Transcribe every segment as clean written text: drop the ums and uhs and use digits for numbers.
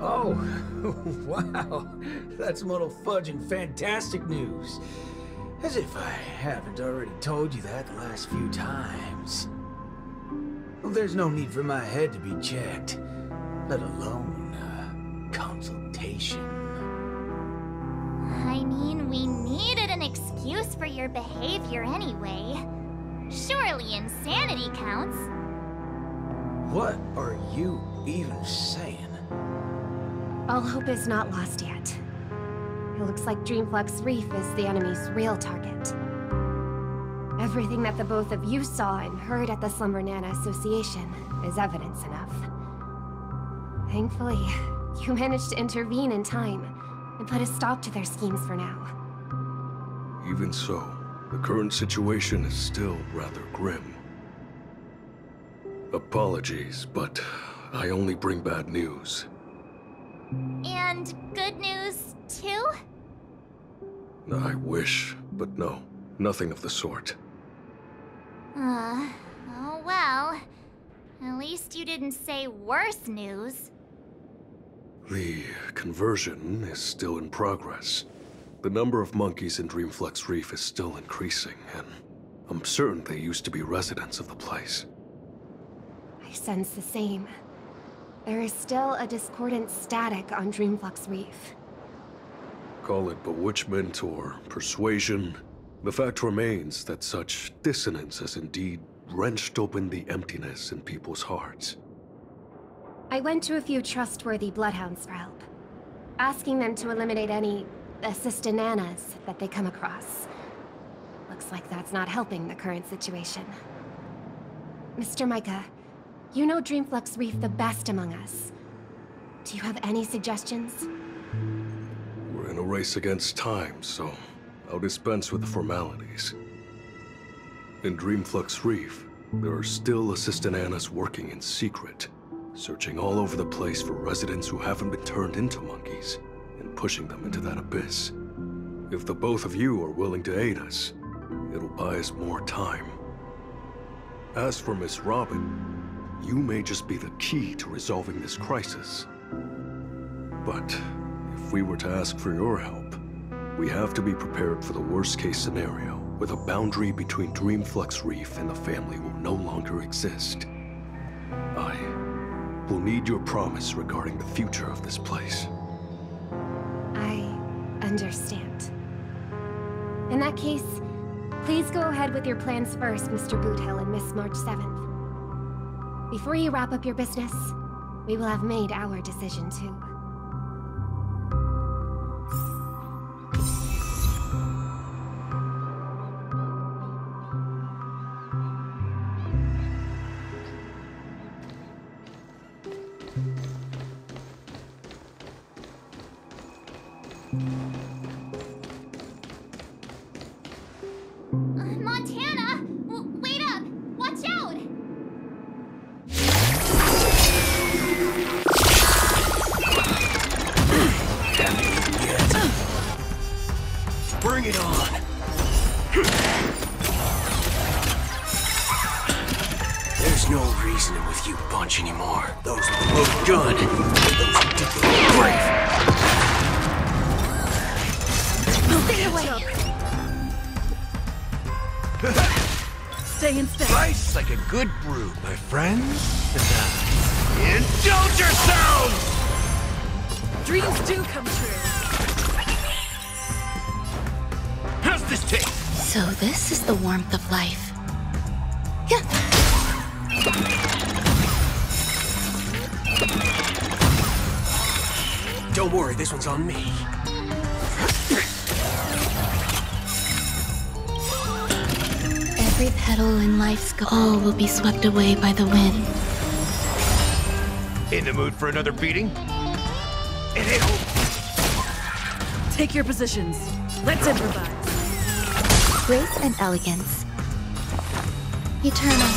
Oh, wow. That's muddle fudge and fantastic news. As if I haven't already told you that the last few times. Well, there's no need for my head to be checked, let alone, consultation. I mean, we needed an excuse for your behavior anyway. Surely insanity counts. What are you even saying? All hope is not lost yet. It looks like Dreamflux Reef is the enemy's real target. Everything that the both of you saw and heard at the Slumber Nana Association is evidence enough. Thankfully, you managed to intervene in time and put a stop to their schemes for now. Even so, the current situation is still rather grim. Apologies, but I only bring bad news. And good news, too? I wish, but no, nothing of the sort. Oh well. At least you didn't say worse news. The conversion is still in progress. The number of monkeys in Dreamflux Reef is still increasing, and I'm certain they used to be residents of the place. I sense the same. There is still a discordant static on Dreamflux Reef. Call it bewitchment or persuasion, the fact remains that such dissonance has indeed wrenched open the emptiness in people's hearts. I went to a few trustworthy bloodhounds for help, asking them to eliminate any assistananas that they come across. Looks like that's not helping the current situation. Mr. Micah, you know Dreamflux Reef the best among us. Do you have any suggestions? We're in a race against time, so I'll dispense with the formalities. In Dreamflux Reef, there are still assistananas working in secret, searching all over the place for residents who haven't been turned into monkeys, and pushing them into that abyss. If the both of you are willing to aid us, it'll buy us more time. As for Miss Robin, you may just be the key to resolving this crisis. But if we were to ask for your help, we have to be prepared for the worst-case scenario, where the boundary between Dreamflux Reef and the family will no longer exist. I will need your promise regarding the future of this place. I understand. In that case, please go ahead with your plans first, Mr. Boothill and Miss March 7th. Before you wrap up your business, we will have made our decision too. Montana! Wait up! Watch out! Bring it on! There's no reasoning with you bunch anymore. Those with the loaded gun, those who did the brave. Stay away! Stay in step. Rice like a good brew, my friends. Indulge yourselves! Dreams do come true. How's this taste? So this is the warmth of life. Yeah. Don't worry, this one's on me. Every petal in life's all will be swept away by the wind. In the mood for another beating? Take your positions. Let's improvise. Grace and elegance. Eternal.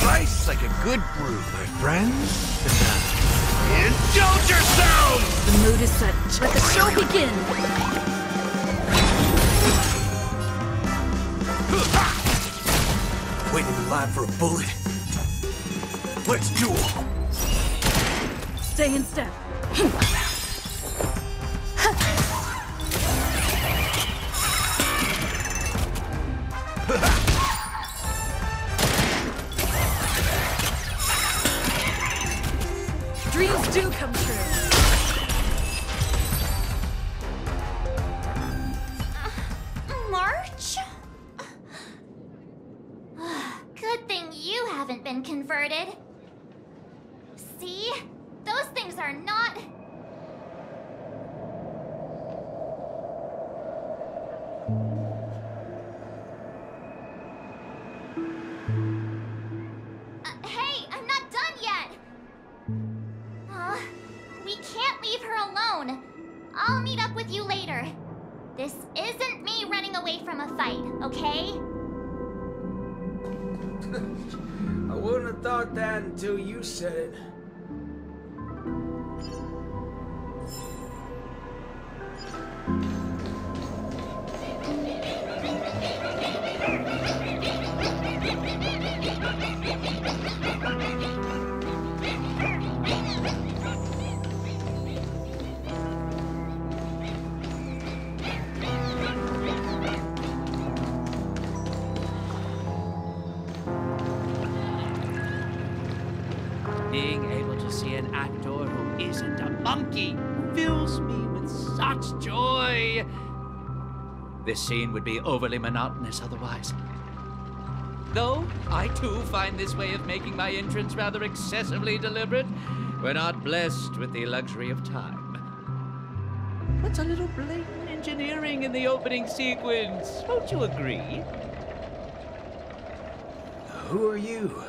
Rice like a good brew, my friends. Indulge yourselves! The mood is set. Let the show begin. Waiting alive for a bullet. Let's duel. Stay in step. Dreams do come true. March? Good thing you haven't been converted. See? Those things are not... Hey, I'm not done yet! We can't leave her alone. I'll meet up with you later. This isn't me running away from a fight, okay? I wouldn't have thought that until you said it. Being able to see an actor who isn't a monkey fills me with such joy. This scene would be overly monotonous otherwise. Though I too find this way of making my entrance rather excessively deliberate. We're not blessed with the luxury of time. What's a little blatant engineering in the opening sequence? Don't you agree? Who are you?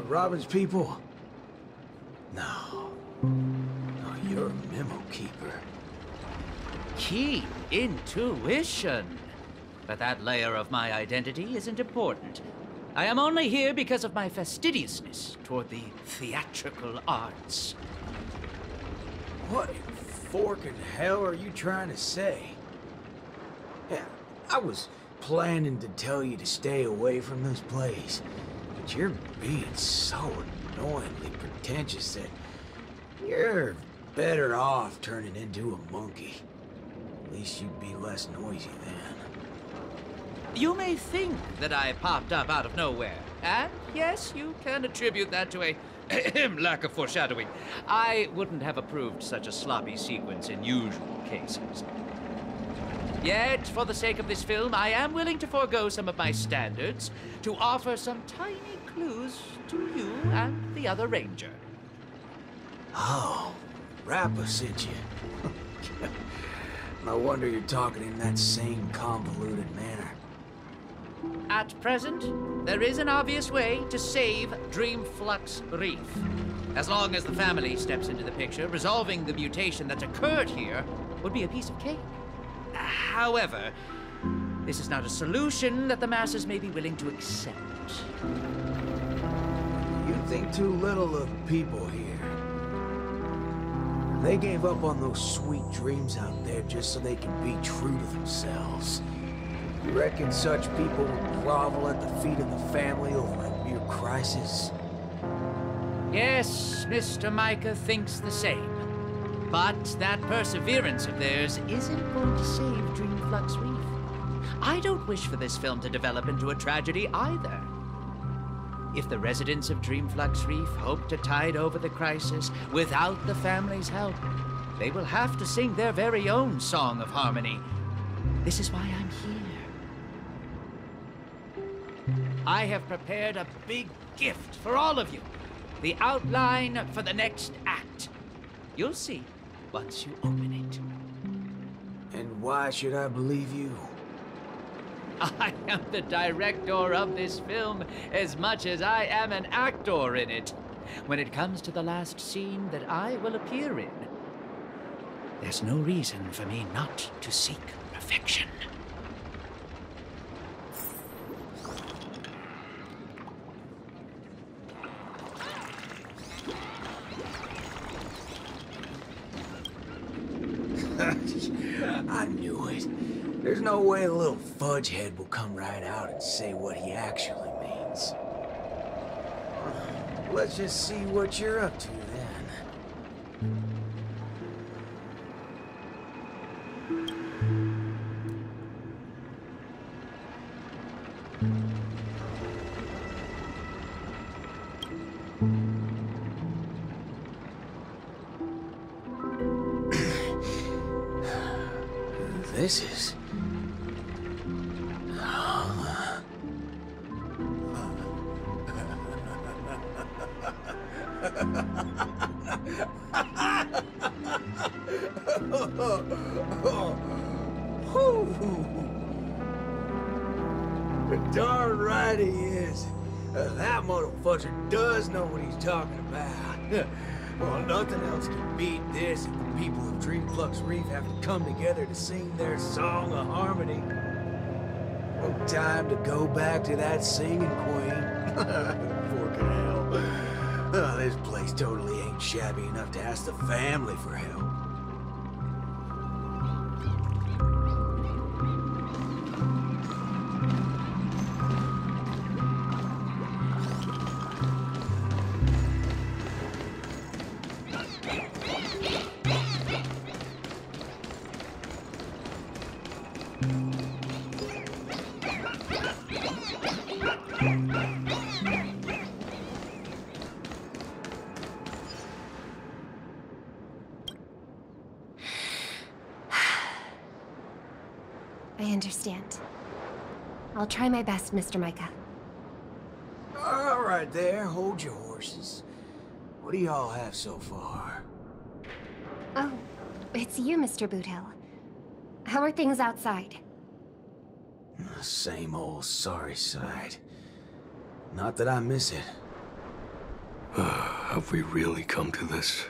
Robin's people? No. No, you're a memo keeper. Keen intuition. But that layer of my identity isn't important. I am only here because of my fastidiousness toward the theatrical arts. What in forking hell are you trying to say? Yeah, I was planning to tell you to stay away from this place, but you're being so annoyingly pretentious that you're better off turning into a monkey. At least you'd be less noisy then. You may think that I popped up out of nowhere, and yes, you can attribute that to a lack of foreshadowing. I wouldn't have approved such a sloppy sequence in usual cases. Yet, for the sake of this film, I am willing to forego some of my standards to offer some tiny clues to you and the other ranger. Oh, Rappa sent you. No wonder you're talking in that same convoluted manner. At present, there is an obvious way to save Dreamflux Reef. As long as the family steps into the picture, resolving the mutation that's occurred here would be a piece of cake. However, this is not a solution that the masses may be willing to accept. You think too little of people here. They gave up on those sweet dreams out there just so they can be true to themselves. You reckon such people would grovel at the feet of the family over a mere crisis? Yes, Mr. Micah thinks the same. But that perseverance of theirs isn't going to save Dreamflux Reef. I don't wish for this film to develop into a tragedy either. If the residents of Dreamflux Reef hope to tide over the crisis without the family's help, they will have to sing their very own song of harmony. This is why I'm here. I have prepared a big gift for all of you. The outline for the next act. You'll see once you open it. And why should I believe you? I am the director of this film as much as I am an actor in it. When it comes to the last scene that I will appear in, there's no reason for me not to seek perfection. I knew it. There's no way a little fudge head will come right out and say what he actually means. friends. Let's just see what you're up to then. This is... Darn right he is. That motherfucker does know what he's talking about. Well, nothing else can beat this if the people of Dreamflux Reef have to come together to sing their song of harmony. No time to go back to that singing queen. Forking hell. Oh, this place totally ain't shabby enough to ask the family for help. I understand. I'll try my best, Mr. Micah. All right there, hold your horses. What do y'all have so far? Oh, it's you, Mr. Boothill. How are things outside? Same old sorry side. Not that I miss it. Have we really come to this?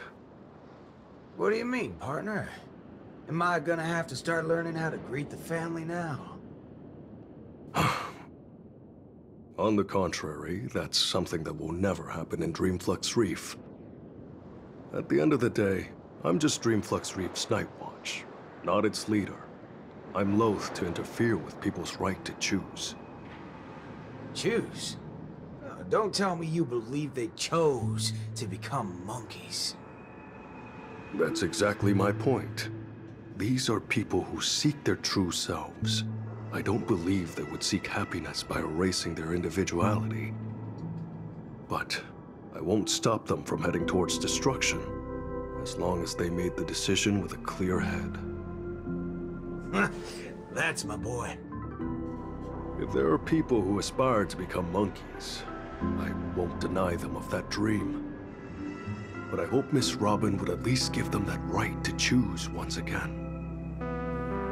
What do you mean, partner? Am I gonna have to start learning how to greet the family now? On the contrary, that's something that will never happen in Dreamflux Reef. At the end of the day, I'm just Dreamflux Reef's Night Watch, not its leader. I'm loath to interfere with people's right to choose. Choose? Don't tell me you believe they chose to become monkeys. That's exactly my point. These are people who seek their true selves. I don't believe they would seek happiness by erasing their individuality. But I won't stop them from heading towards destruction, as long as they made the decision with a clear head. That's my boy. If there are people who aspire to become monkeys, I won't deny them of that dream. But I hope Miss Robin would at least give them that right to choose once again.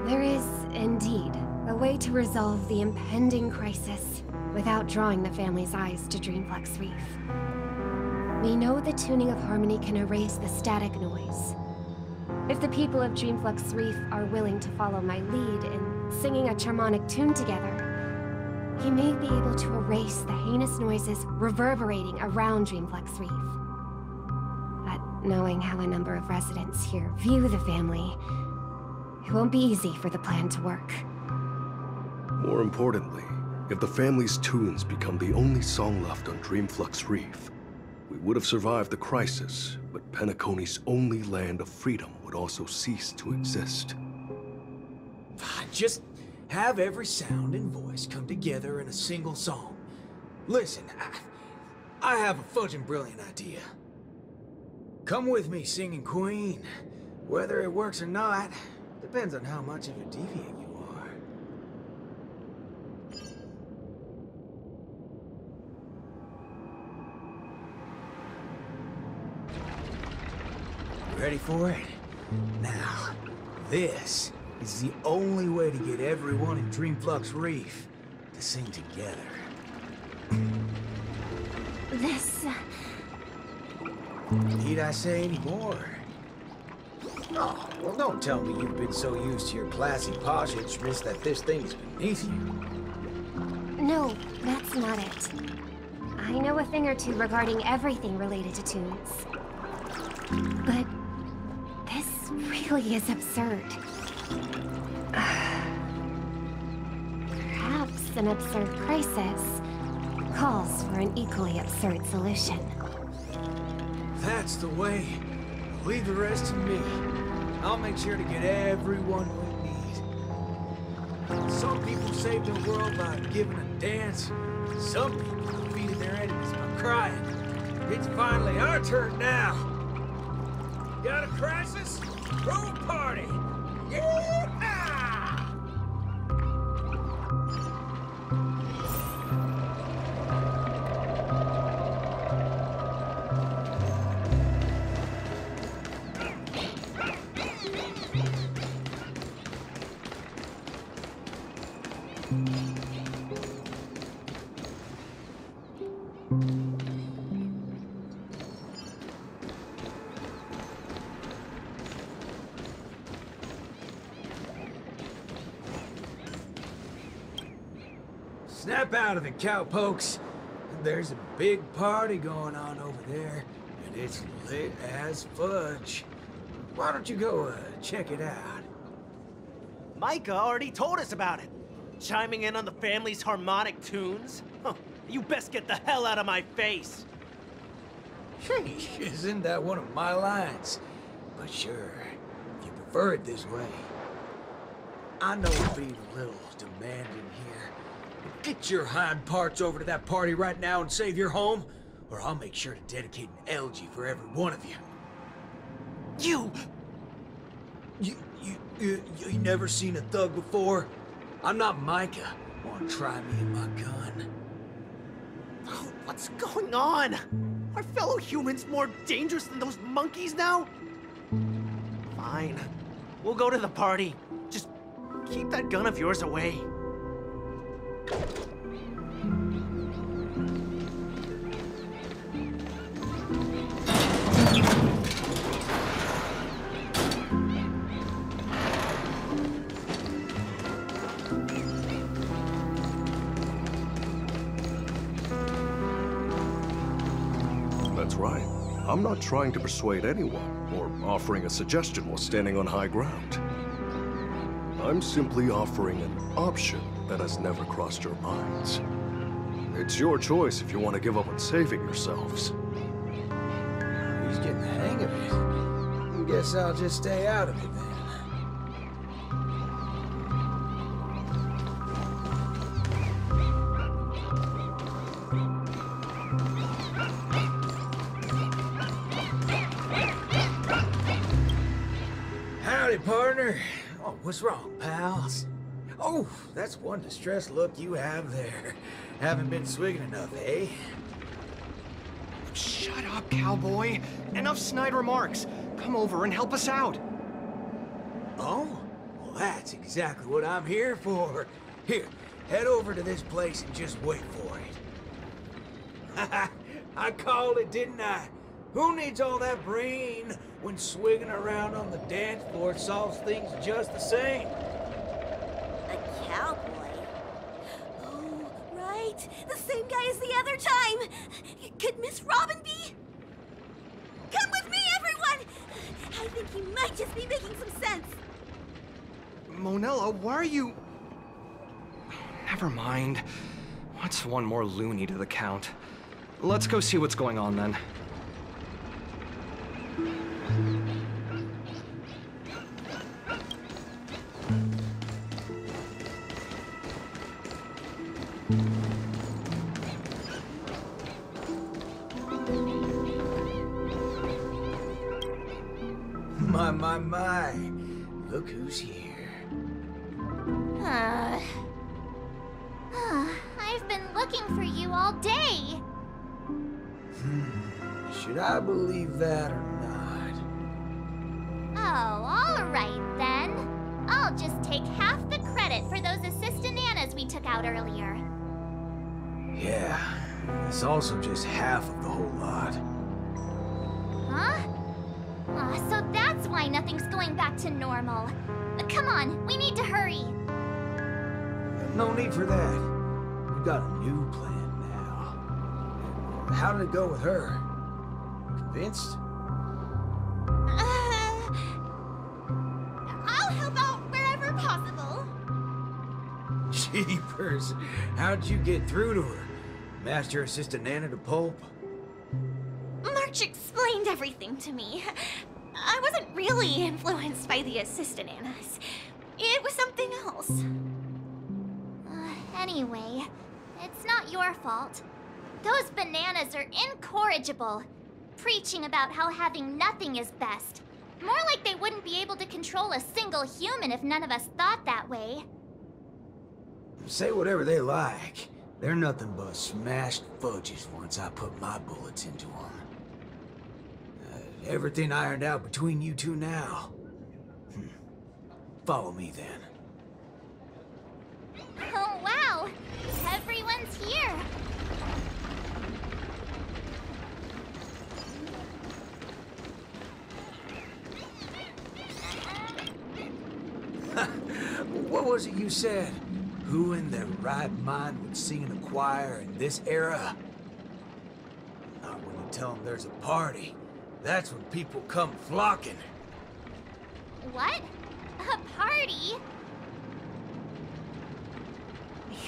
There is, indeed, a way to resolve the impending crisis without drawing the family's eyes to Dreamflux Reef. We know the tuning of harmony can erase the static noise. If the people of Dreamflux Reef are willing to follow my lead in singing a charmonic tune together, he may be able to erase the heinous noises reverberating around Dreamflux Reef. But knowing how a number of residents here view the family, it won't be easy for the plan to work. More importantly, if the family's tunes become the only song left on Dreamflux Reef, we would have survived the crisis, but Penacony's only land of freedom would also cease to exist. Just have every sound and voice come together in a single song. Listen, I have a fudging brilliant idea. Come with me, Singing Queen. Whether it works or not, depends on how much of a deviant you are. Ready for it? Now, this is the only way to get everyone in Dreamflux Reef to sing together. This... Need I say any more? Oh, well, don't tell me you've been so used to your classy posh instruments that this thing's beneath you. No, that's not it. I know a thing or two regarding everything related to tunes. But this really is absurd. Perhaps an absurd crisis, calls for an equally absurd solution. That's the way. Leave the rest to me. I'll make sure to get everyone we need. Some people saved the world by giving a dance. Some people defeated their enemies by crying. It's finally our turn now. Got a crisis? Throw a party! Yeah! Snap out of it, cowpokes. There's a big party going on over there, and it's lit as fudge. Why don't you go check it out? Micah already told us about it. Chiming in on the family's harmonic tunes? Huh, you best get the hell out of my face. Isn't that one of my lines? But sure, if you prefer it this way. I know we're being a little demanding here. Get your hind parts over to that party right now and save your home, or I'll make sure to dedicate an elegy for every one of you. You never seen a thug before? I'm not Micah. Wanna try me and my gun? Oh, what's going on? Are fellow humans more dangerous than those monkeys now? Fine. We'll go to the party. Just keep that gun of yours away. That's right. I'm not trying to persuade anyone or offering a suggestion while standing on high ground. I'm simply offering an option that has never crossed your minds. It's your choice if you want to give up on saving yourselves. He's getting the hang of it. Guess I'll just stay out of it then. Howdy, partner. Oh, what's wrong, pals? Oh, that's one distressed look you have there. Haven't been swigging enough, eh? Shut up, cowboy. Enough snide remarks. Come over and help us out. Oh? Well, that's exactly what I'm here for. Here, head over to this place and just wait for it. I called it, didn't I? Who needs all that brain when swigging around on the dance floor solves things just the same? A cowboy? Oh, right. The same guy as the other time. Could Miss Robin be? Come with me, everyone! I think he might just be making some sense. Monella, why are you... Never mind. What's one more loony to the count? Let's go see what's going on then. My. Look who's here. I've been looking for you all day. Should I believe that or not? Oh, all right then. I'll just take half the credit for those assistant Annas we took out earlier. Yeah, it's also just half of the whole lot. Huh? So that's why nothing's going back to normal. Come on, we need to hurry. No need for that. We've got a new plan now. How did it go with her? Convinced? I'll help out wherever possible. Jeepers, how'd you get through to her? Master Assistant Nana to Pulp? March explained everything to me. I wasn't really influenced by the Assistant Annas. It was something else. Anyway, it's not your fault. Those bananas are incorrigible, preaching about how having nothing is best. More like they wouldn't be able to control a single human if none of us thought that way. Say whatever they like. They're nothing but smashed fudges once I put my bullets into them. Everything ironed out between you two now. Follow me then. Oh wow! Everyone's here! What was it you said? Who in their right mind would sing in a choir in this era? Not when you tell them there's a party. That's when people come flocking. What? A party?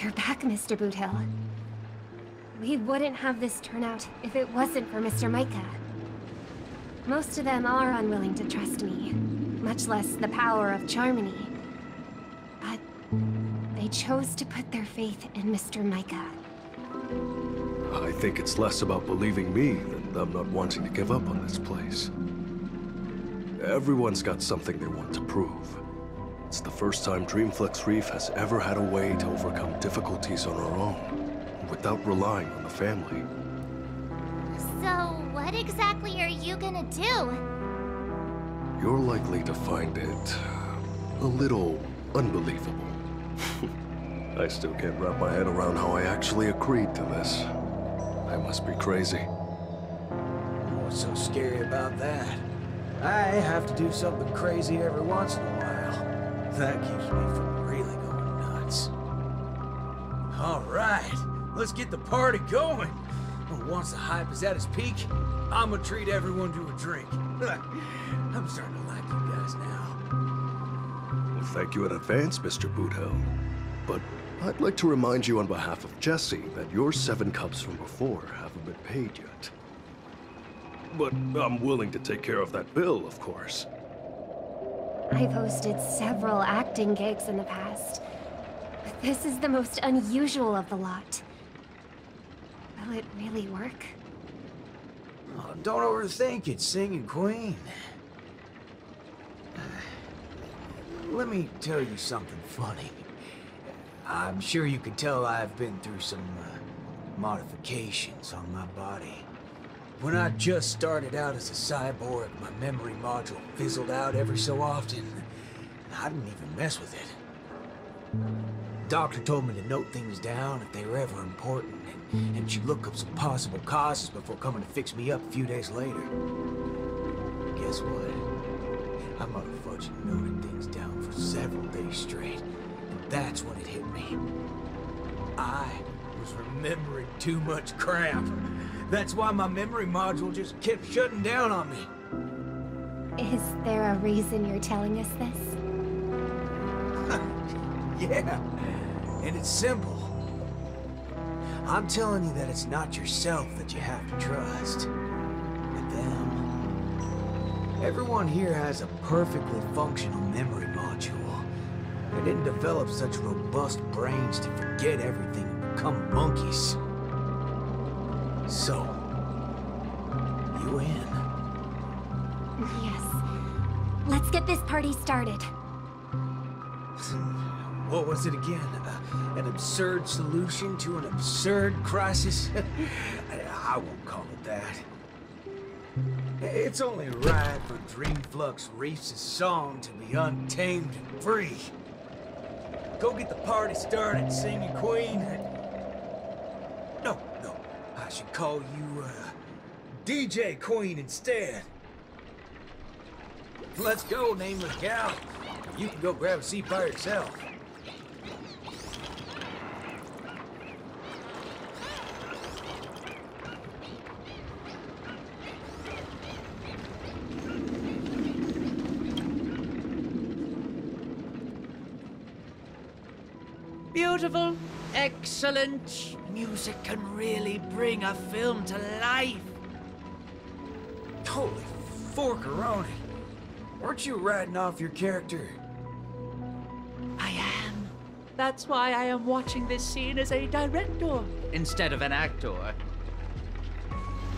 You're back, Mr. Boothill. We wouldn't have this turnout if it wasn't for Mr. Micah. Most of them are unwilling to trust me, much less the power of Charmony. But they chose to put their faith in Mr. Micah. I think it's less about believing me than them not wanting to give up on this place. Everyone's got something they want to prove. It's the first time Dreamflex Reef has ever had a way to overcome difficulties on our own, without relying on the family. So, what exactly are you gonna do? You're likely to find it a little unbelievable. I still can't wrap my head around how I actually agreed to this. I must be crazy. What's so scary about that? I have to do something crazy every once in a while. That keeps me from really going nuts. All right, let's get the party going. Once the hype is at its peak, I'm gonna treat everyone to a drink. I'm starting to like you guys now. Well, thank you in advance, Mr. Boothill. But I'd like to remind you on behalf of Jesse that your 7 cups from before haven't been paid yet. But I'm willing to take care of that bill, of course. I've hosted several acting gigs in the past, but this is the most unusual of the lot. Will it really work? Oh, don't overthink it, Singing Queen. Let me tell you something funny. I'm sure you can tell I've been through some modifications on my body. When I just started out as a cyborg, my memory module fizzled out every so often. I didn't even mess with it. Doctor told me to note things down if they were ever important, and she'd look up some possible causes before coming to fix me up a few days later. Guess what? I motherfucking noted things down for several days straight, and that's when it hit me. I was remembering too much crap. That's why my memory module just kept shutting down on me. Is there a reason you're telling us this? Yeah, and it's simple. I'm telling you that it's not yourself that you have to trust, but them. Everyone here has a perfectly functional memory module. They didn't develop such robust brains to forget everything and become monkeys. So, you in? Yes. Let's get this party started. What was it again? An absurd solution to an absurd crisis? I won't call it that. It's only right for Dreamflux Reef's song to be untamed and free. Go get the party started, Singing Queen. No, I should call you, DJ Queen instead. Let's go, Nameless Gal. You can go grab a seat by yourself. Beautiful. Excellent! Music can really bring a film to life. Holy forkeroni. Weren't you riding off your character? I am. That's why I am watching this scene as a director instead of an actor.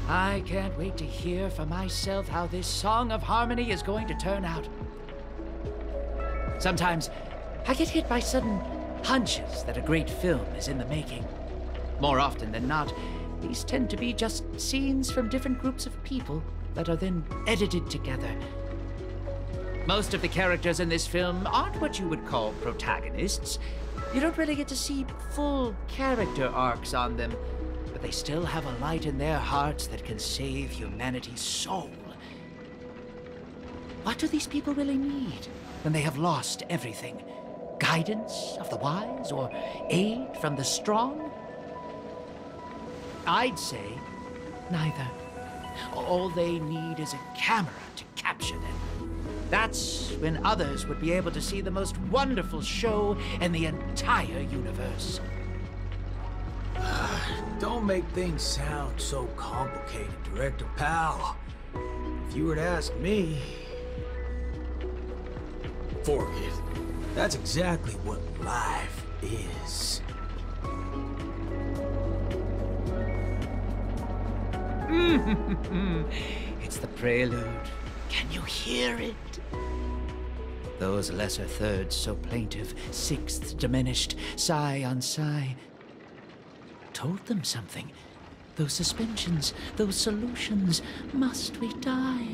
I can't wait to hear for myself how this Song of Harmony is going to turn out. Sometimes I get hit by sudden hunches that a great film is in the making. More often than not, these tend to be just scenes from different groups of people that are then edited together. Most of the characters in this film aren't what you would call protagonists. You don't really get to see full character arcs on them, but they still have a light in their hearts that can save humanity's soul. What do these people really need when they have lost everything? Guidance of the wise or aid from the strong? I'd say neither. All they need is a camera to capture them. That's when others would be able to see the most wonderful show in the entire universe. Don't make things sound so complicated, Director Pal. If you were to ask me... Forget it. That's exactly what life is. It's the prelude. Can you hear it? Those lesser thirds so plaintive, sixths diminished, sigh on sigh. Told them something. Those suspensions, those solutions, must we die?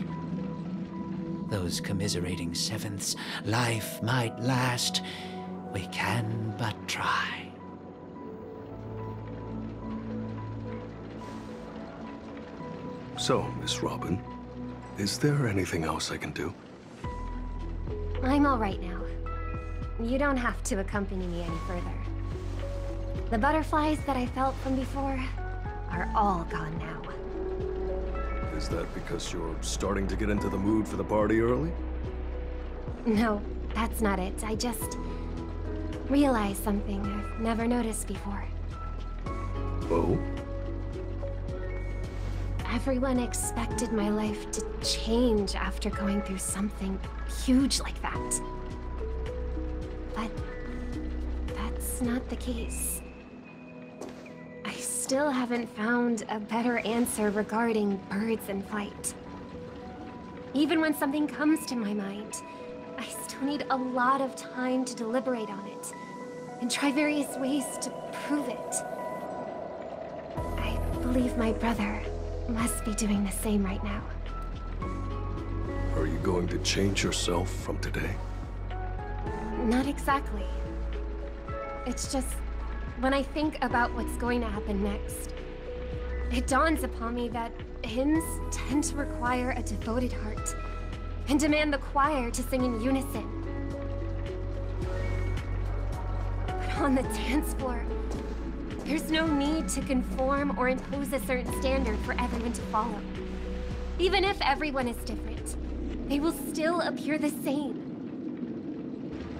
Those commiserating sevenths, life might last. We can but try. So, Miss Robin, is there anything else I can do? I'm all right now. You don't have to accompany me any further. The butterflies that I felt from before are all gone now. Is that because you're starting to get into the mood for the party early? No, that's not it. I just realized something I've never noticed before. Oh? Everyone expected my life to change after going through something huge like that. But that's not the case. I still haven't found a better answer regarding birds in flight. Even when something comes to my mind, I still need a lot of time to deliberate on it and try various ways to prove it. I believe my brother must be doing the same right now. Are you going to change yourself from today? Not exactly. It's just, when I think about what's going to happen next, it dawns upon me that hymns tend to require a devoted heart and demand the choir to sing in unison. But on the dance floor, there's no need to conform or impose a certain standard for everyone to follow. Even if everyone is different, they will still appear the same.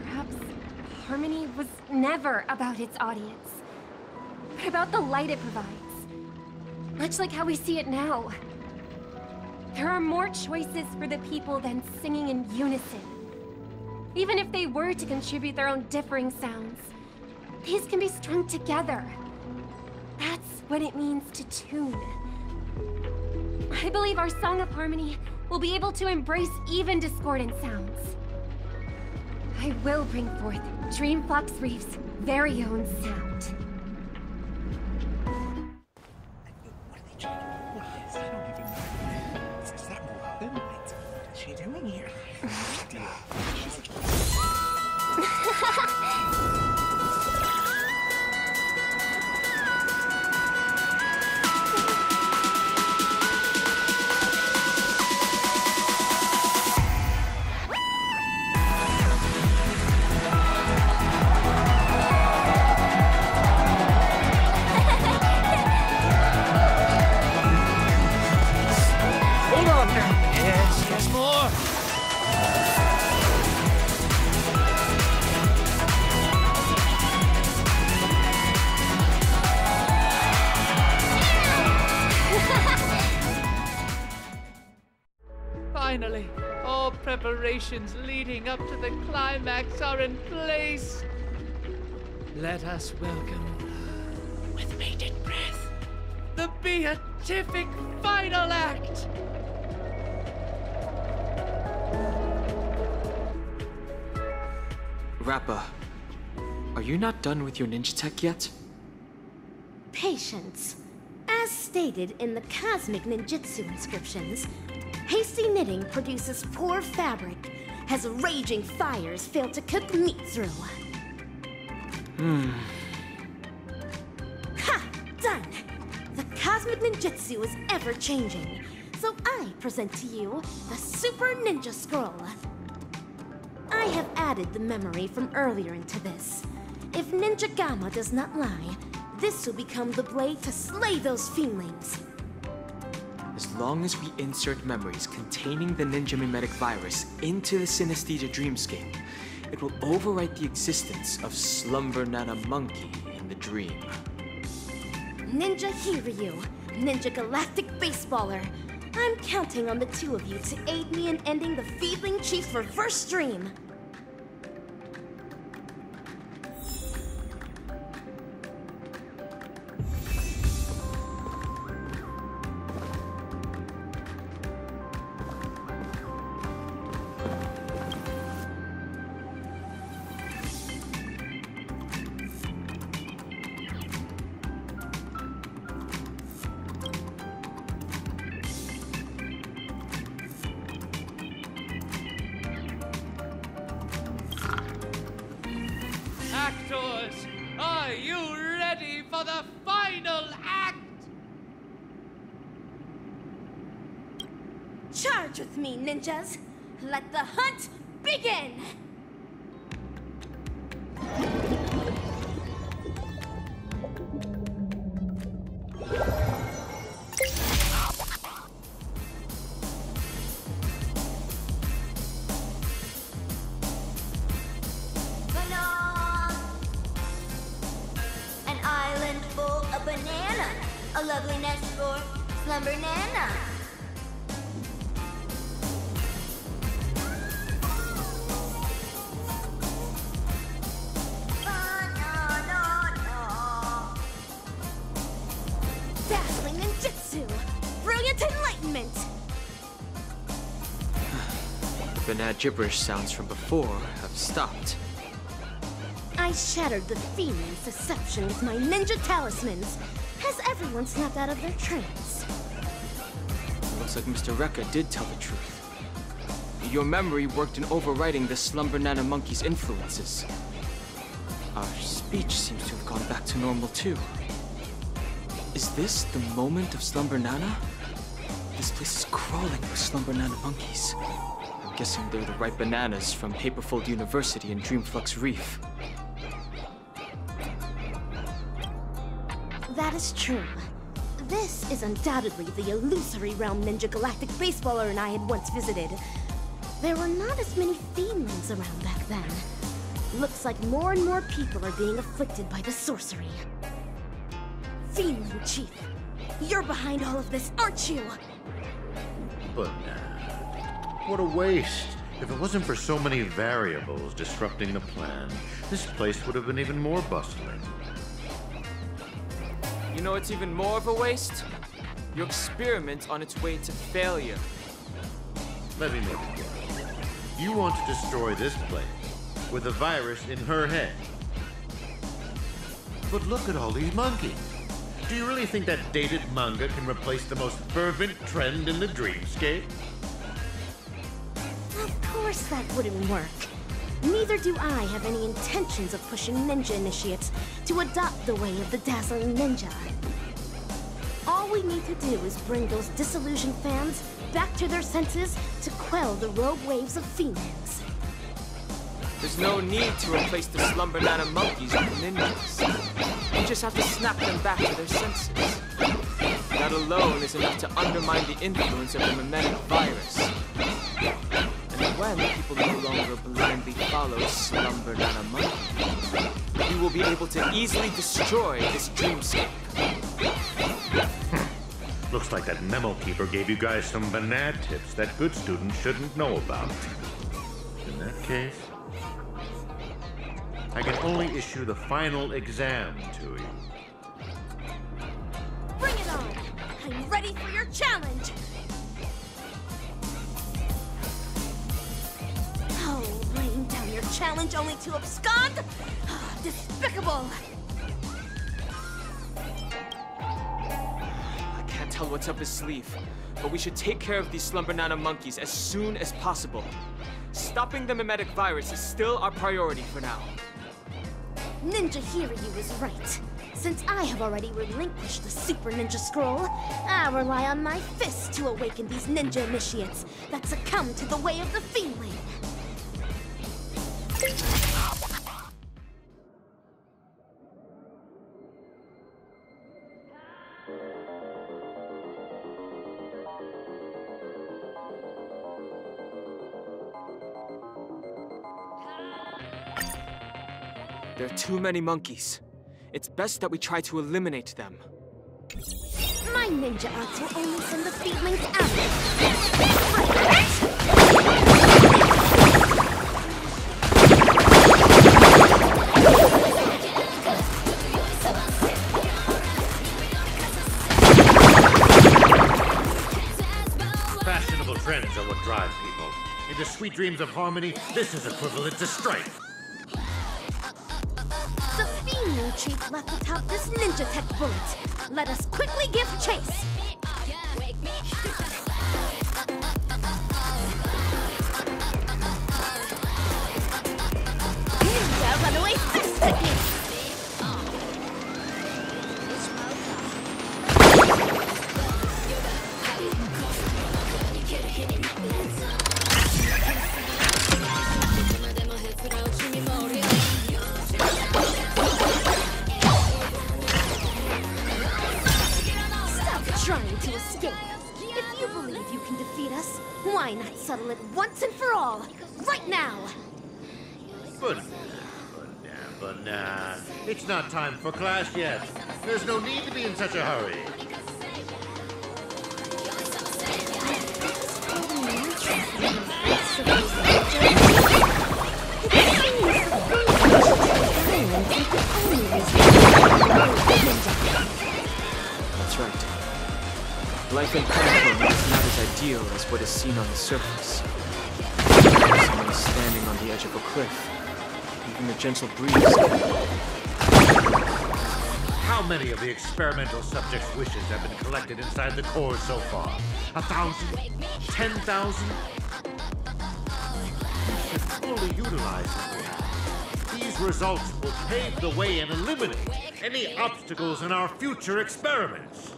Perhaps harmony was never about its audience, but about the light it provides. Much like how we see it now. There are more choices for the people than singing in unison. Even if they were to contribute their own differing sounds, these can be strung together. That's what it means to tune. I believe our Song of Harmony will be able to embrace even discordant sounds. I will bring forth Dreamflux Reef's very own sound. What are they trying to do with this? I don't even know. Is that Robin? What's she doing here? Yes, more! preparations leading up to the climax are in place. Let us welcome, with bated breath, the beatific final act. Rappa, are you not done with your ninja tech yet? Patience. As stated in the cosmic ninjutsu inscriptions, hasty knitting produces poor fabric, as raging fires fail to cook meat through. Ha! Done! The cosmic ninjutsu is ever-changing, so I present to you the Super Ninja Scroll. I have added the memory from earlier into this. If Ninja Gamma does not lie, this will become the blade to slay those fiendlings. As long as we insert memories containing the ninja mimetic virus into the synesthesia dreamscape, it will overwrite the existence of Slumber Nana Monkey in the dream. Ninja Hiryu, Ninja Galactic Baseballer, I'm counting on the two of you to aid me in ending the Fiendling Chief's reverse dream. Actors, are you ready for the final act? Charge with me, ninjas! Let the hunt begin! An island full of banana. A lovely nest for Slumber Nana. Dazzling ninjutsu! Brilliant enlightenment! The banana gibberish sounds from before have stopped. I shattered the fiendling's deception with my ninja talismans. Has everyone snapped out of their trance? It looks like Mr. Rekka did tell the truth. Your memory worked in overriding the Slumber Nana Monkey's influences. Our speech seems to have gone back to normal too. Is this the moment of Slumber Nana? This place is crawling with Slumber Nana monkeys. I'm guessing they're the right bananas from Paperfold University and Dreamflux Reef. That is true. This is undoubtedly the illusory realm Ninja Galactic Baseballer and I had once visited. There were not as many fiendlings around back then. Looks like more and more people are being afflicted by the sorcery. Fiendling Chief, you're behind all of this, aren't you? But what a waste. If it wasn't for so many variables disrupting the plan, this place would have been even more bustling. You know what's even more of a waste? Your experiment on its way to failure. Let me make it clear. You want to destroy this place with a virus in her head. But look at all these monkeys. Do you really think that dated manga can replace the most fervent trend in the dreamscape? Of course that wouldn't work. Neither do I have any intentions of pushing ninja initiates to adopt the way of the dazzling ninja. All we need to do is bring those disillusioned fans back to their senses to quell the rogue waves of fiendlings. There's no need to replace the Slumber Nana monkeys with ninjas. You just have to snap them back to their senses. That alone is enough to undermine the influence of the mimetic virus. And when people no longer blindly follow Slumber Nana Monkey, you will be able to easily destroy this dreamscape. Looks like that memo keeper gave you guys some banana tips that good students shouldn't know about. case, I can only issue the final exam to you. Bring it on! I'm ready for your challenge! Oh, laying down your challenge only to abscond? Ah, despicable! I can't tell what's up his sleeve, but we should take care of these Slumber Nana monkeys as soon as possible. Stopping the mimetic virus is still our priority for now. Ninja Hiryu is right. Since I have already relinquished the Super Ninja Scroll, I rely on my fists to awaken these ninja initiates that succumb to the way of the feeling. There are too many monkeys. It's best that we try to eliminate them. My ninja arts will only send the feelings out. Fashionable trends are what drive people. Into sweet dreams of harmony, this is equivalent to strife. The Fiend Chief left atop this ninja tech bullet. Let us quickly give chase. Ninja runaway fist technique. Trying to escape. If you believe you can defeat us, why not settle it once and for all, right now? But nah. It's not time for class yet. There's no need to be in such a hurry. That's right. Life in Penacony is not as ideal as what is seen on the surface. Someone is standing on the edge of a cliff. Even a gentle breeze can... How many of the experimental subjects' wishes have been collected inside the core so far? 1,000? 10,000? We should fully utilize them. These results will pave the way and eliminate any obstacles in our future experiments.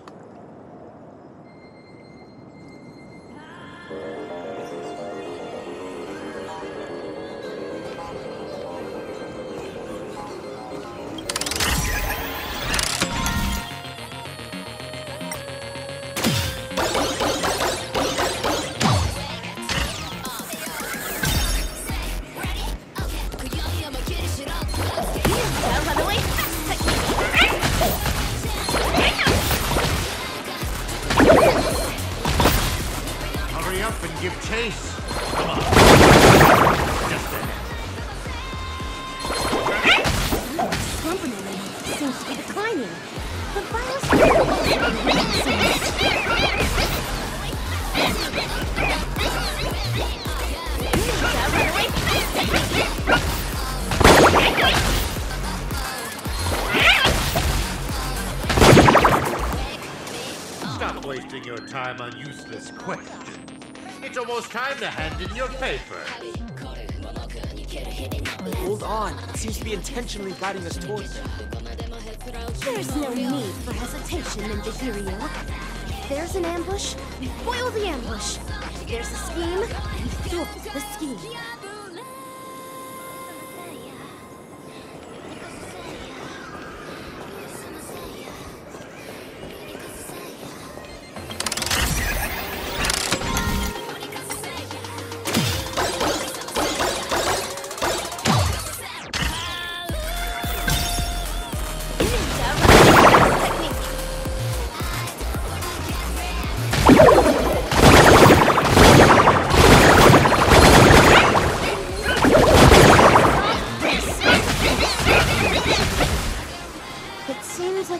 Hurry up and give chase. Come on. Just there. Slumber Nana seems to be declining. The virus Stop wasting your time on useless questions. It's almost time to hand in your paper. Hold on. It seems to be intentionally guiding us towards them. There's no need for hesitation, Ninja Hiryu. If there's an ambush, we foil the ambush. If there's a scheme, we thwart the scheme.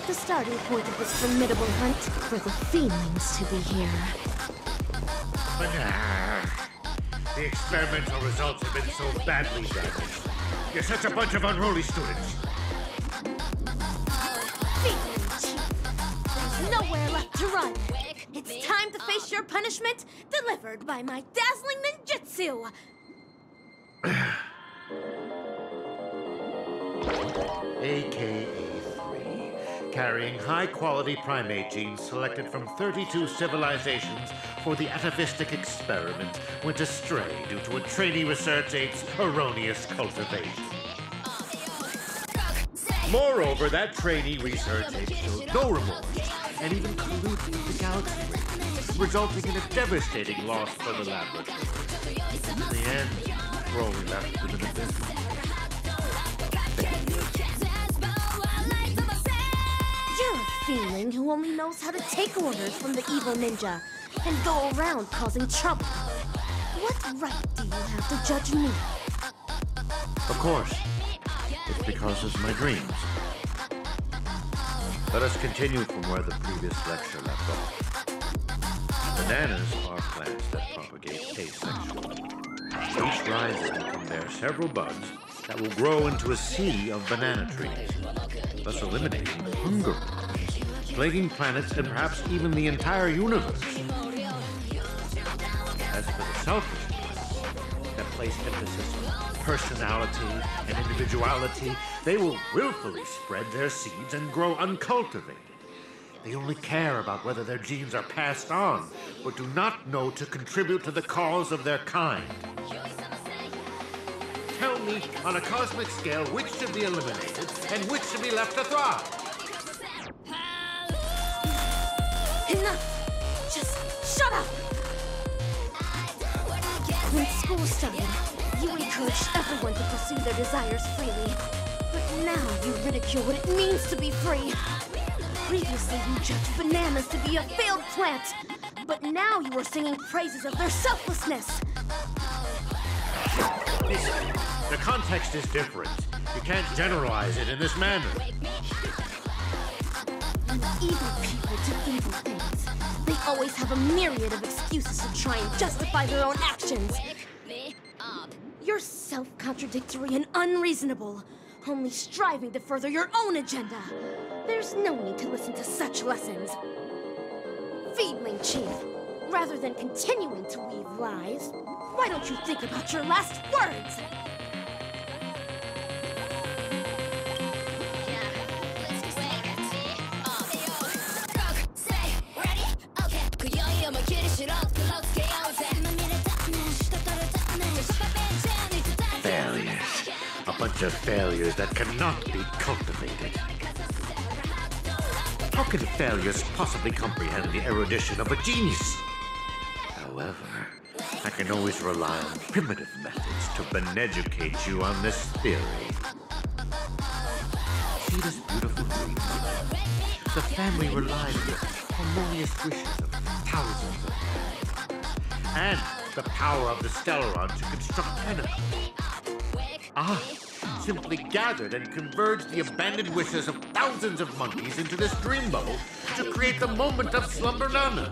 the starting point of this formidable hunt for the feelings to be here. But the experimental results have been so badly damaged. You're such a bunch of unruly students. There's nowhere left to run. It's time to face your punishment, delivered by my dazzling ninjutsu. AKA-3, carrying high-quality primate genes selected from 32 civilizations for the atavistic experiment, went astray due to a trainee research ape's erroneous cultivation. Moreover, that trainee research ape showed no remorse and even colluded with the galaxy race, resulting in a devastating loss for the laboratory. In the end, we're only left with an abyss. You're a feeling who only knows how to take orders from the evil ninja and go around causing trouble. What right do you have to judge me? Of course. It's because it's my dreams. Let us continue from where the previous lecture left off. Bananas are plants that propagate asexually. Each rhizome can bear several buds that will grow into a sea of banana trees, thus eliminating hunger, plaguing planets and perhaps even the entire universe. As for the selfish ones that place emphasis on personality and individuality, they will willfully spread their seeds and grow uncultivated. They only care about whether their genes are passed on, but do not know to contribute to the cause of their kind. Tell me, on a cosmic scale, which should be eliminated and which should be left to thrive? Enough! Just shut up! When school started, you encouraged everyone to pursue their desires freely. But now you ridicule what it means to be free. Previously, you judged bananas to be a failed plant. But now you are singing praises of their selflessness. Listen, the context is different. You can't generalize it in this manner. When evil people do evil things, they always have a myriad of excuses to try and justify their own actions. You're self-contradictory and unreasonable, only striving to further your own agenda. There's no need to listen to such lessons. Feedling Chief, rather than continuing to weave lies, why don't you think about your last words? Failures. A bunch of failures that cannot be cultivated. How can failures possibly comprehend the erudition of a genius? However, I can always rely on primitive methods to beneducate you on this theory. See this beautiful dream? The family relied on the harmonious wishes of thousands of men, and the power of the Stellaron to construct pinnacles. I simply gathered and converged the abandoned wishes of thousands of monkeys into this dreamboat to create the moment of Slumber Nana.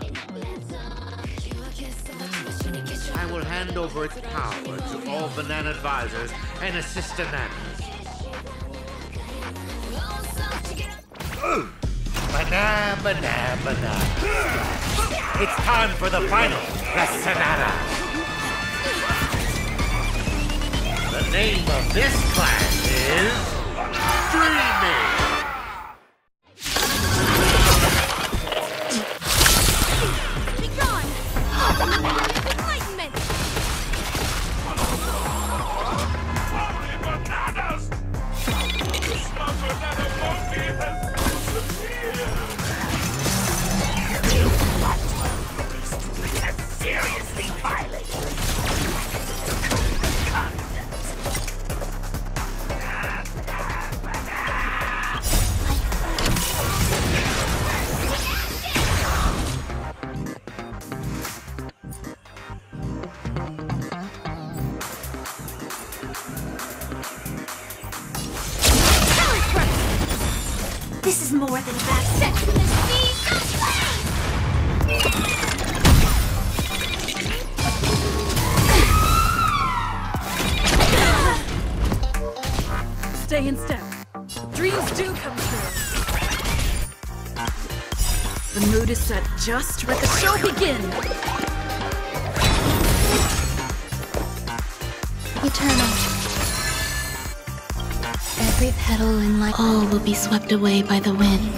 I will hand over its power to all banana advisors and assistant nanas. Banana, banana, banana. It's time for the final Sonata. The name of this class is Dreaming. Be gone! Enlightenment! Bananas! The Slumber Nana monkey has disappeared! Seriously violated! This is more than bad sex in the sea. Stay in step. Dreams do come true. The mood is set just. Let the show begin. Eternal. Every petal in life, all will be swept away by the wind.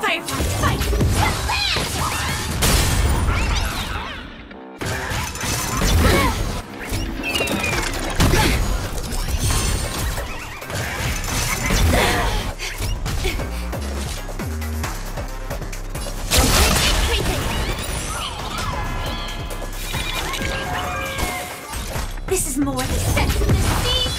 Firefly, fight! This is more than sex in the sea.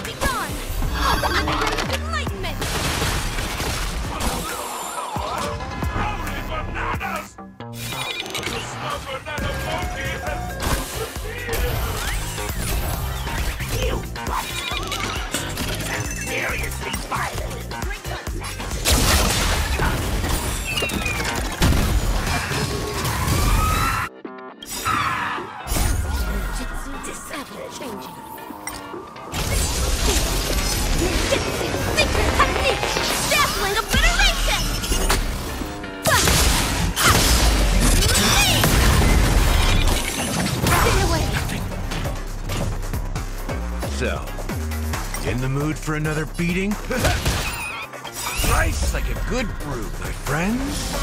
Be gone! Ultimate enlightenment! Holy bananas! The slumber nano monkey has disappeared! You what? Seriously violent! Ever changing. Secret technique! Dazzling obliteration! Stay away! So, in the mood for another beating? Nice like a good brew, my friends.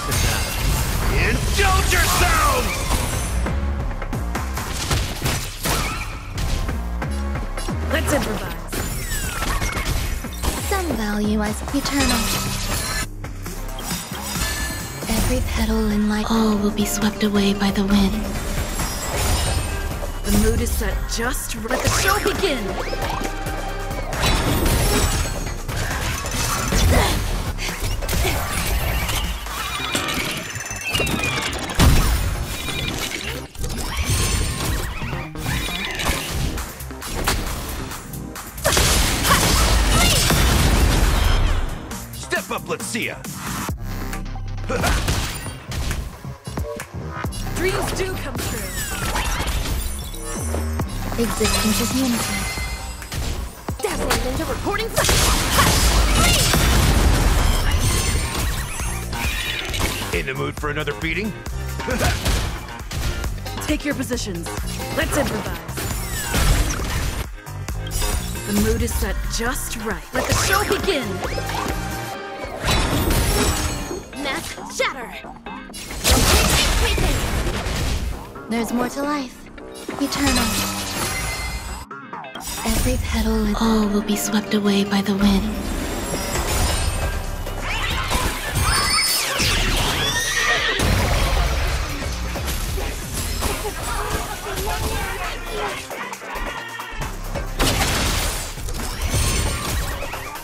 Indulge yourselves! Let's improvise. Some value as eternal. Every petal in life, all will be swept away by the wind. The mood is set just right. Let the show begin. Step up, let's see ya. Dreams do come true. Existence is unity. Dazzling into recording In the mood for another beating? Take your positions. Let's improvise. The mood is set just right. Let the show begin. Mask shatter! There's more to life. Eternal. Every petal and all will be swept away by the wind.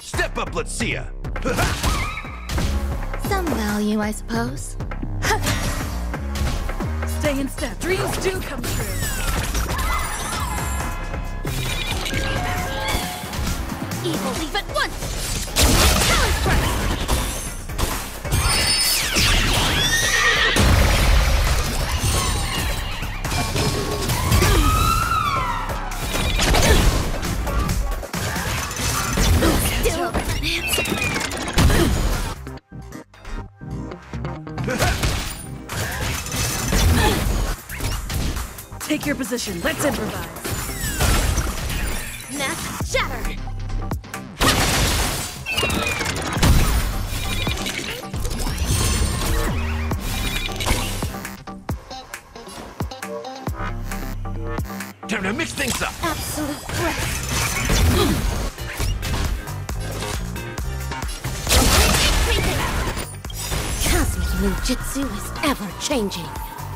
Step up, let's see ya. Some value, I suppose. Stay in step. Dreams do come true. Evil leave at once! Still Take your position. Let's improvise. Mass shatter! Time to mix things up! Absolute breath! Cosmic ninjutsu is ever-changing.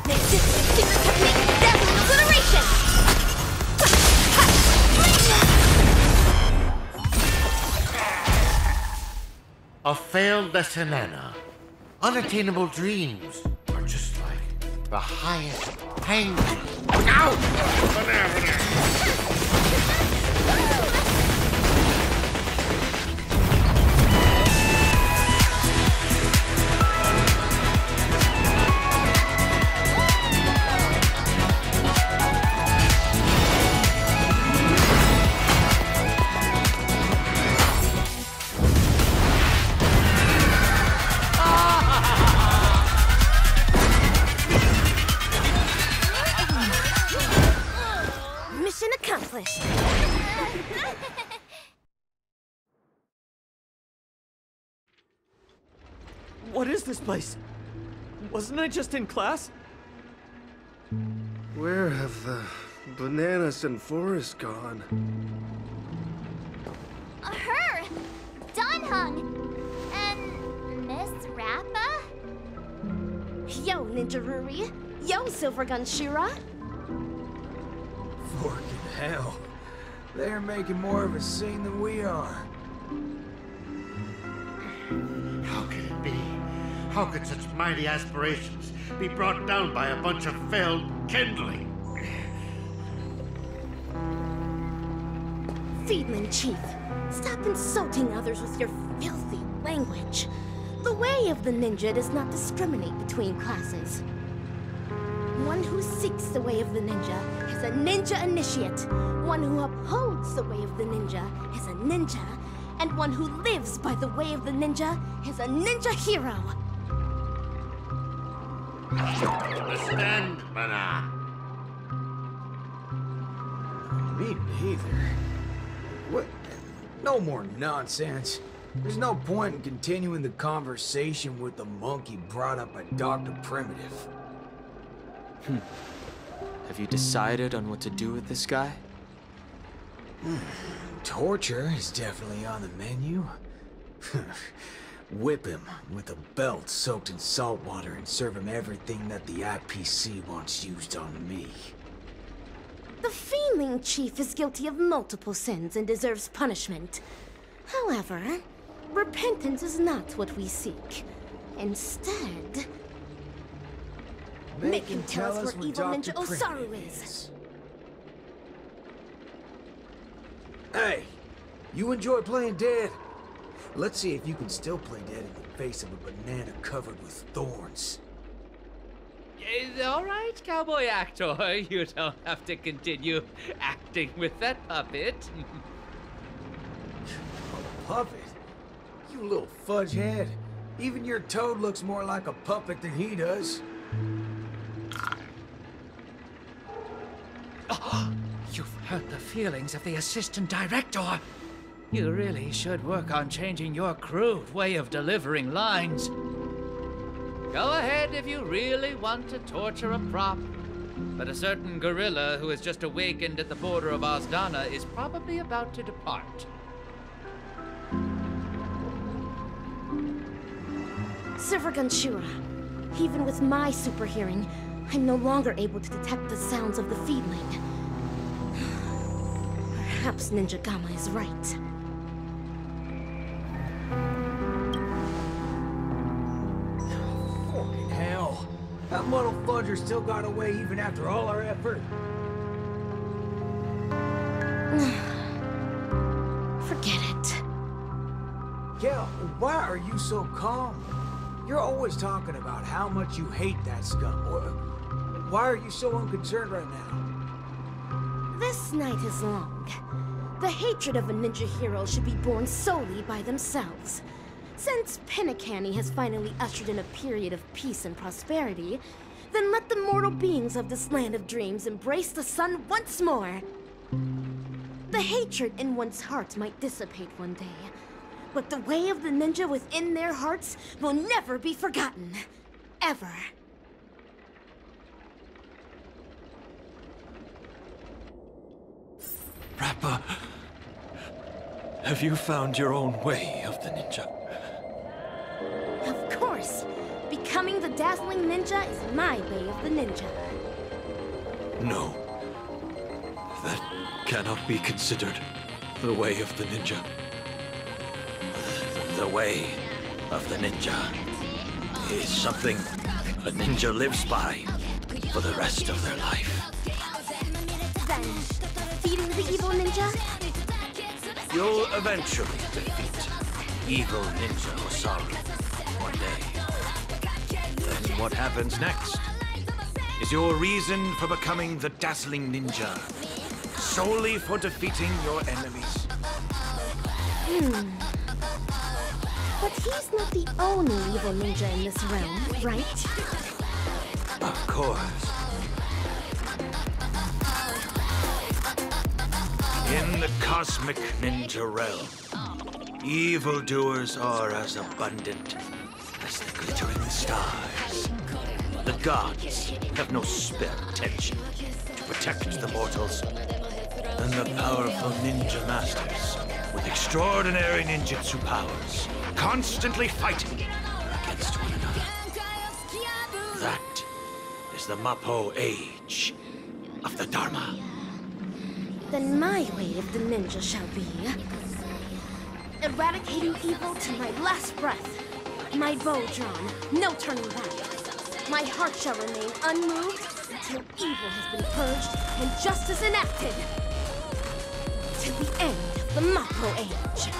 Ninjutsu secret technique, dazzling obliteration! A failed lesson, Anna. Unattainable dreams are just like the highest hang. Ow! Mission accomplished. What is this place? Wasn't I just in class? Where have the Bananas and Forrest gone? Her! Danheng! And Miss Rappa? Yo, Ninja Ruri. Yo, Silvergun Shira. Forking hell. They're making more of a scene than we are. How can it be? How could such mighty aspirations be brought down by a bunch of failed kindling? Feedman Chief, stop insulting others with your filthy language. The way of the ninja does not discriminate between classes. One who seeks the way of the ninja is a ninja initiate. One who upholds the way of the ninja is a ninja. And one who lives by the way of the ninja is a ninja hero. Understand, Mana? Me neither. What? No more nonsense. There's no point in continuing the conversation with the monkey brought up by Dr. Primitive. Have you decided on what to do with this guy? Torture is definitely on the menu. Whip him with a belt soaked in salt water and serve him everything that the IPC wants used on me. The Fiendling Chief is guilty of multiple sins and deserves punishment. However, repentance is not what we seek. Instead, make him tell us where evil Ninja Osaru is. Hey, you enjoy playing dead? Let's see if you can still play dead in the face of a banana covered with thorns. All right, cowboy actor. You don't have to continue acting with that puppet. A puppet? You little fudge head. Even your toad looks more like a puppet than he does. Oh, you've hurt the feelings of the assistant director. You really should work on changing your crude way of delivering lines. Go ahead if you really want to torture a prop. But a certain gorilla who has just awakened at the border of Ozdana is probably about to depart. Silvergun Shira, even with my super hearing, I'm no longer able to detect the sounds of the Fiendling. Perhaps Ninja Gamma is right. Fucking hell. That muddle fudger still got away even after all our effort. Forget it. Kel, why are you so calm? You're always talking about how much you hate that scum. Why are you so unconcerned right now? This night is long. The hatred of a ninja hero should be borne solely by themselves. Since Pinnacanny has finally ushered in a period of peace and prosperity, then let the mortal beings of this land of dreams embrace the sun once more. The hatred in one's heart might dissipate one day, but the way of the ninja within their hearts will never be forgotten. Ever. Rappa, have you found your own way of the ninja? Of course. Becoming the dazzling ninja is my way of the ninja. No. That cannot be considered the way of the ninja. The way of the ninja is something a ninja lives by for the rest of their life. Then, defeating the evil ninja? You'll eventually defeat evil Ninja Osaru one day. Then what happens next is your reason for becoming the dazzling ninja, solely for defeating your enemies. But he's not the only evil ninja in this realm, right? Of course. In the cosmic ninja realm, evildoers are as abundant as the glittering stars. The gods have no spare attention to protect the mortals, and the powerful ninja masters with extraordinary ninjutsu powers constantly fighting against one another. That is the Mappo age of the Dharma. Then my way of the ninja shall be eradicating evil to my last breath. My bow drawn, no turning back. My heart shall remain unmoved until evil has been purged and justice enacted. Till the end of the Mappo age.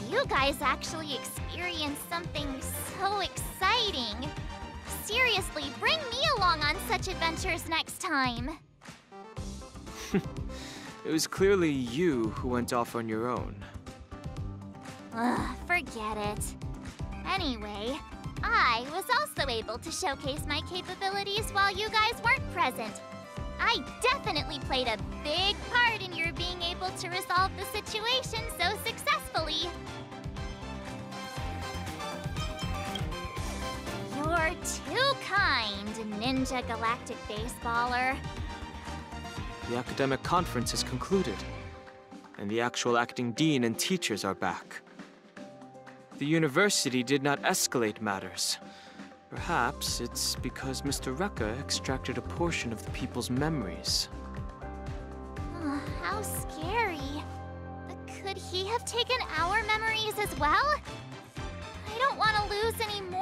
You guys actually experienced something so exciting. Seriously, bring me along on such adventures next time. It was clearly you who went off on your own. Ugh, forget it. Anyway, I was also able to showcase my capabilities while you guys weren't present. I definitely played a big part in your being able to resolve the situation so successfully. You're too kind, Ninja Galactic Baseballer. The academic conference has concluded, and the actual acting dean and teachers are back. The university did not escalate matters. Perhaps it's because Mr. Rekka extracted a portion of the people's memories. How scary. Could he have taken our memories as well? I don't want to lose any more